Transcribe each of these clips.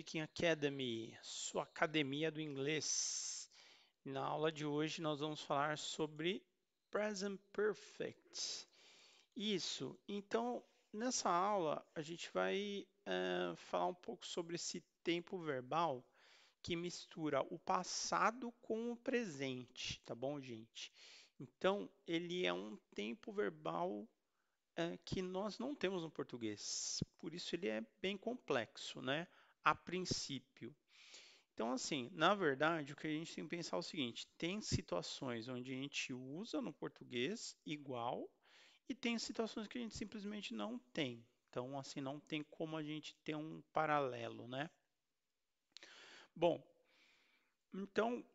Speaking Academy, sua academia do inglês. Na aula de hoje nós vamos falar sobre Present Perfect. Isso. Então, nessa aula a gente vai falar um pouco sobre esse tempo verbal que mistura o passado com o presente, tá bom, gente? Então, ele é um tempo verbal que nós não temos no português. Por isso ele é bem complexo, né? A princípio. Então, assim, na verdade, o que a gente tem que pensar é o seguinte: tem situações onde a gente usa no português igual e tem situações que a gente simplesmente não tem. Então, assim, não tem como a gente ter um paralelo, né? Bom, então,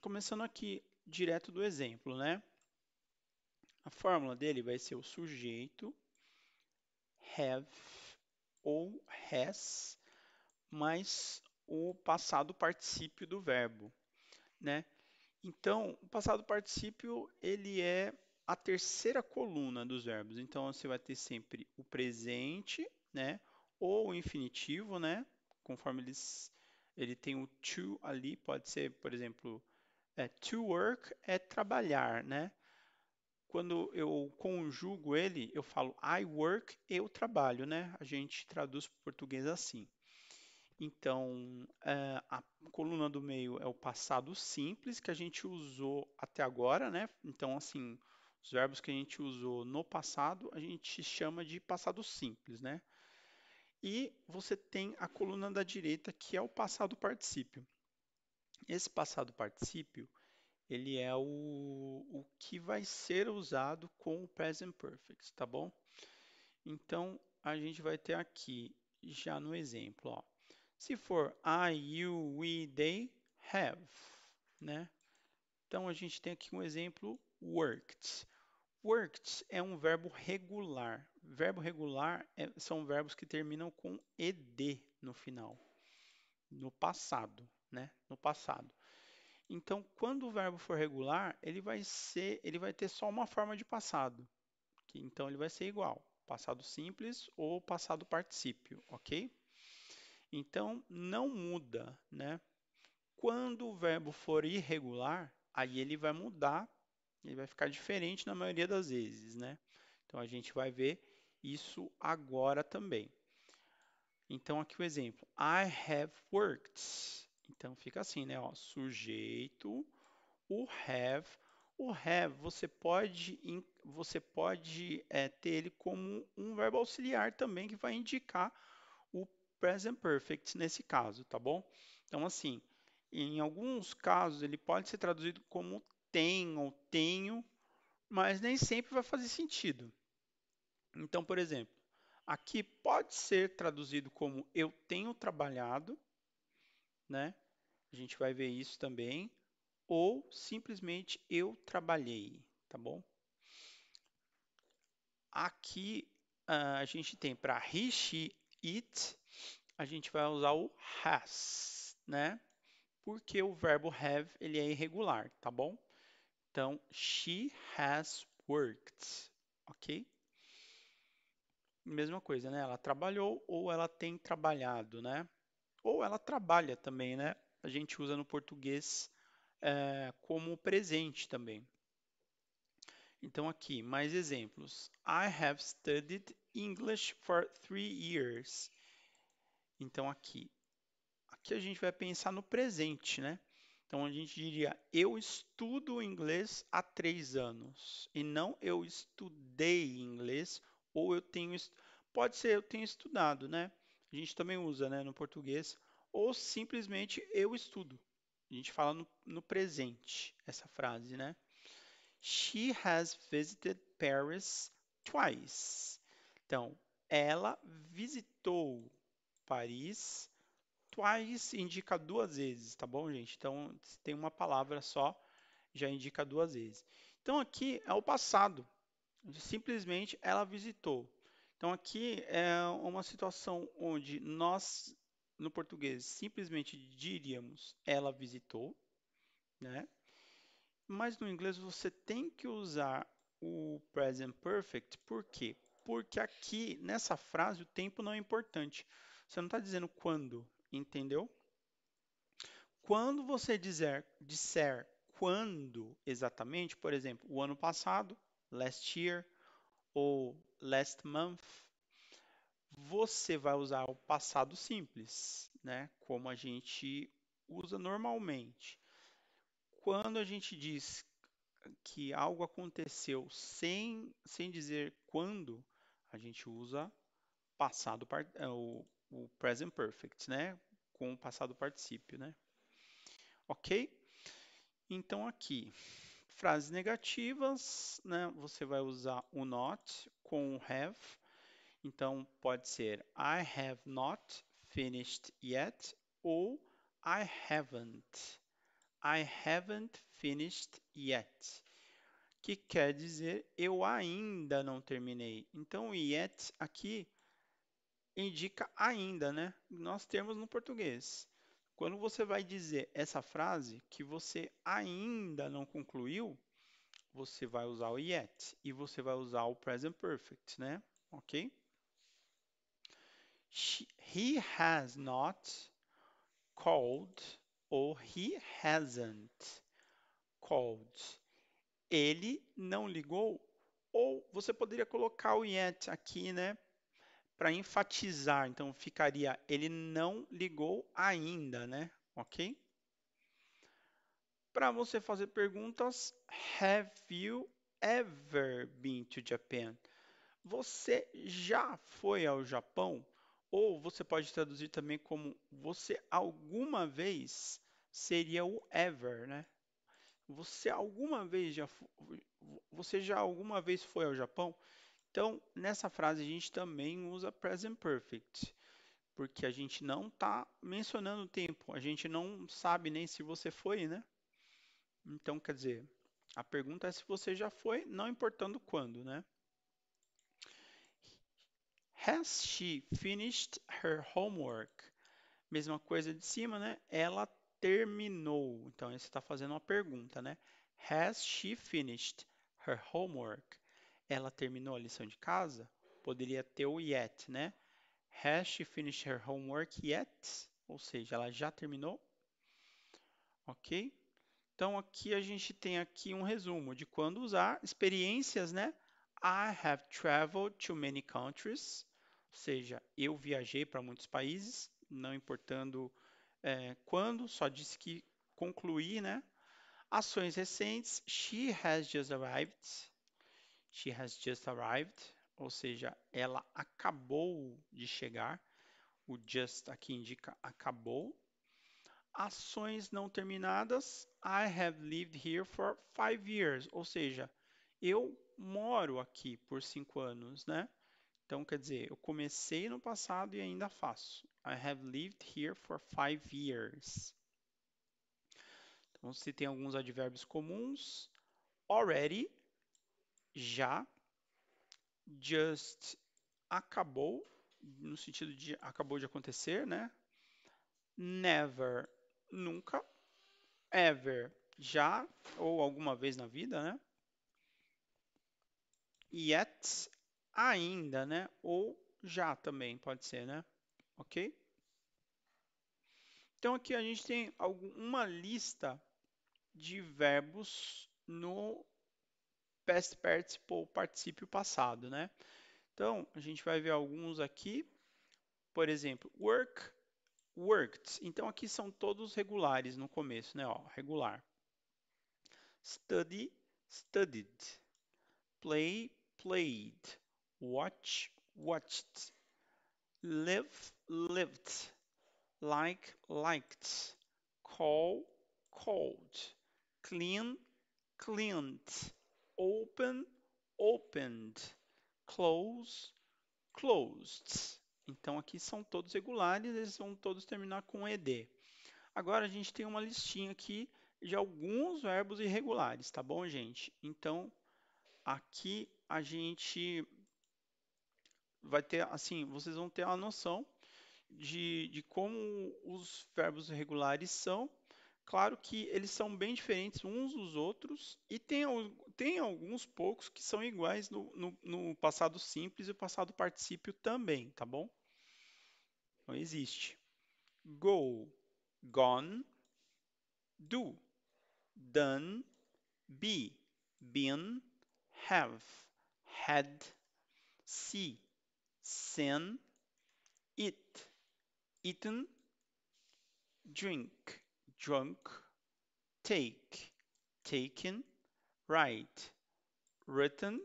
começando aqui direto do exemplo, né? A fórmula dele vai ser o sujeito have ou has mais o passado particípio do verbo, né? Então, o passado particípio, ele é a terceira coluna dos verbos. Então, você vai ter sempre o presente, né? Ou o infinitivo, né? Conforme ele tem o to ali, pode ser, por exemplo, to work é trabalhar, né? Quando eu conjugo ele, eu falo I work, eu trabalho, né? A gente traduz para o português assim. Então, a coluna do meio é o passado simples que a gente usou até agora, né? Então, assim, os verbos que a gente usou no passado, a gente chama de passado simples, né? E você tem a coluna da direita, que é o passado particípio. Esse passado particípio, ele é o que vai ser usado com o present perfect, tá bom? Então, a gente vai ter aqui, já no exemplo, ó. Se for I, you, we, they, have, né? Então a gente tem aqui um exemplo, worked. Worked é um verbo regular. Verbo regular são verbos que terminam com ed no final, no passado, né? No passado. Então, quando o verbo for regular, ele vai ter só uma forma de passado. Então ele vai ser igual, passado simples ou passado particípio, ok? Então não muda, né? Quando o verbo for irregular, aí ele vai mudar, ele vai ficar diferente na maioria das vezes, né? Então a gente vai ver isso agora também. Então aqui o exemplo, I have worked. Então fica assim, né? Ó, sujeito, o have. O have você pode ter ele como um verbo auxiliar também que vai indicar o present perfect nesse caso, tá bom? Então, assim, em alguns casos ele pode ser traduzido como tem ou tenho, mas nem sempre vai fazer sentido. Então, por exemplo, aqui pode ser traduzido como eu tenho trabalhado, né? A gente vai ver isso também, ou simplesmente eu trabalhei, tá bom? Aqui a gente tem para he, she, it, a gente vai usar o has, né? Porque o verbo have ele é irregular, tá bom? Então, she has worked, ok? Mesma coisa, né? Ela trabalhou ou ela tem trabalhado, né? Ou ela trabalha também, né? A gente usa no português como presente também. Então, aqui, mais exemplos. I have studied English for 3 years. Então, aqui a gente vai pensar no presente, né? Então, a gente diria, eu estudo inglês há 3 anos. E não eu estudei inglês ou eu tenho... Pode ser eu tenho estudado, né? A gente também usa, né, no português. Ou simplesmente eu estudo. A gente fala no presente, essa frase, né? She has visited Paris twice. Então, ela visitou Paris twice indica duas vezes, tá bom, gente? Então, se tem uma palavra só, já indica duas vezes. Então, aqui é o passado. Simplesmente ela visitou. Então, aqui é uma situação onde nós, no português, simplesmente diríamos ela visitou, né? Mas no inglês você tem que usar o present perfect, por quê? Porque aqui nessa frase o tempo não é importante. Você não está dizendo quando entendeu? Quando você disser quando exatamente, por exemplo, o ano passado, last year, ou last month, você vai usar o passado simples, né? Como a gente usa normalmente. Quando a gente diz que algo aconteceu sem dizer quando, a gente usa o present perfect, né? Com o passado particípio, né? Ok? Então aqui, frases negativas, né? Você vai usar o not com o have. Então pode ser I have not finished yet ou I haven't. I haven't finished yet. Que quer dizer eu ainda não terminei. Então, o yet aqui indica ainda, né? Nós temos no português. Quando você vai dizer essa frase que você ainda não concluiu, você vai usar o yet e você vai usar o present perfect, né? Ok? He has not called ou he hasn't called. Ele não ligou, ou você poderia colocar o yet aqui, né, para enfatizar. Então ficaria ele não ligou ainda, né? Ok? Para você fazer perguntas, have you ever been to Japan? Você já foi ao Japão? Ou você pode traduzir também como você alguma vez seria o ever, né? Você já alguma vez foi ao Japão? Então, nessa frase a gente também usa present perfect, porque a gente não está mencionando o tempo, a gente não sabe nem se você foi, né? Então, quer dizer, a pergunta é se você já foi, não importando quando, né? Has she finished her homework? Mesma coisa de cima, né? Ela terminou. Então, você está fazendo uma pergunta, né? Has she finished her homework? Ela terminou a lição de casa? Poderia ter o yet, né? Has she finished her homework yet? Ou seja, ela já terminou? Ok? Então, aqui a gente tem aqui um resumo de quando usar experiências, né? I have traveled to many countries. Ou seja, eu viajei para muitos países, não importando quando, só disse que concluí, né? Ações recentes, she has just arrived. She has just arrived, ou seja, ela acabou de chegar. O just aqui indica acabou. Ações não terminadas, I have lived here for 5 years, ou seja, eu moro aqui por 5 anos, né? Então, quer dizer, eu comecei no passado e ainda faço. I have lived here for 5 years. Então, se tem alguns advérbios comuns, already, já, just, acabou, no sentido de acabou de acontecer, né? Never, nunca. Ever, já, ou alguma vez na vida, né? Yet, ainda, né? Ou já também pode ser, né? Ok? Então aqui a gente tem uma lista de verbos no past participle, particípio passado, né? Então, a gente vai ver alguns aqui. Por exemplo, work, worked. Então, aqui são todos regulares no começo, né? Ó, regular. Study, studied. Play, played. Watch, watched. Live, lived. Like, liked. Call, called. Clean, cleaned. Open, opened. Close, closed. Então aqui são todos regulares, eles vão todos terminar com ed. Agora a gente tem uma listinha aqui de alguns verbos irregulares, tá bom, gente? Então aqui a gente vai ter, assim, vocês vão ter uma noção de como os verbos irregulares são. Claro que eles são bem diferentes uns dos outros e tem alguns poucos que são iguais no passado simples e passado particípio também, tá bom? Então existe. go, gone, do, done, be, been, have, had, see, seen, eat, eaten, drink, drunk, take, taken, write, written,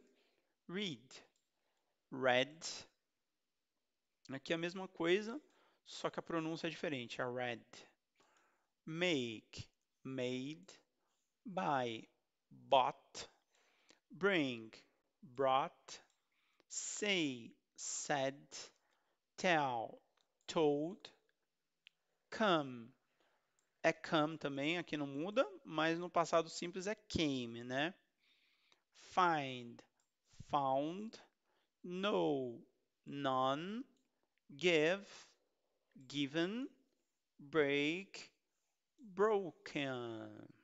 read, read. Aqui é a mesma coisa, só que a pronúncia é diferente, é read. Make, made, buy, bought, bring, brought, say, said, tell, told, come. É come também, aqui não muda, mas no passado simples é came, né? Find, found, know, none, give, given, break, broken.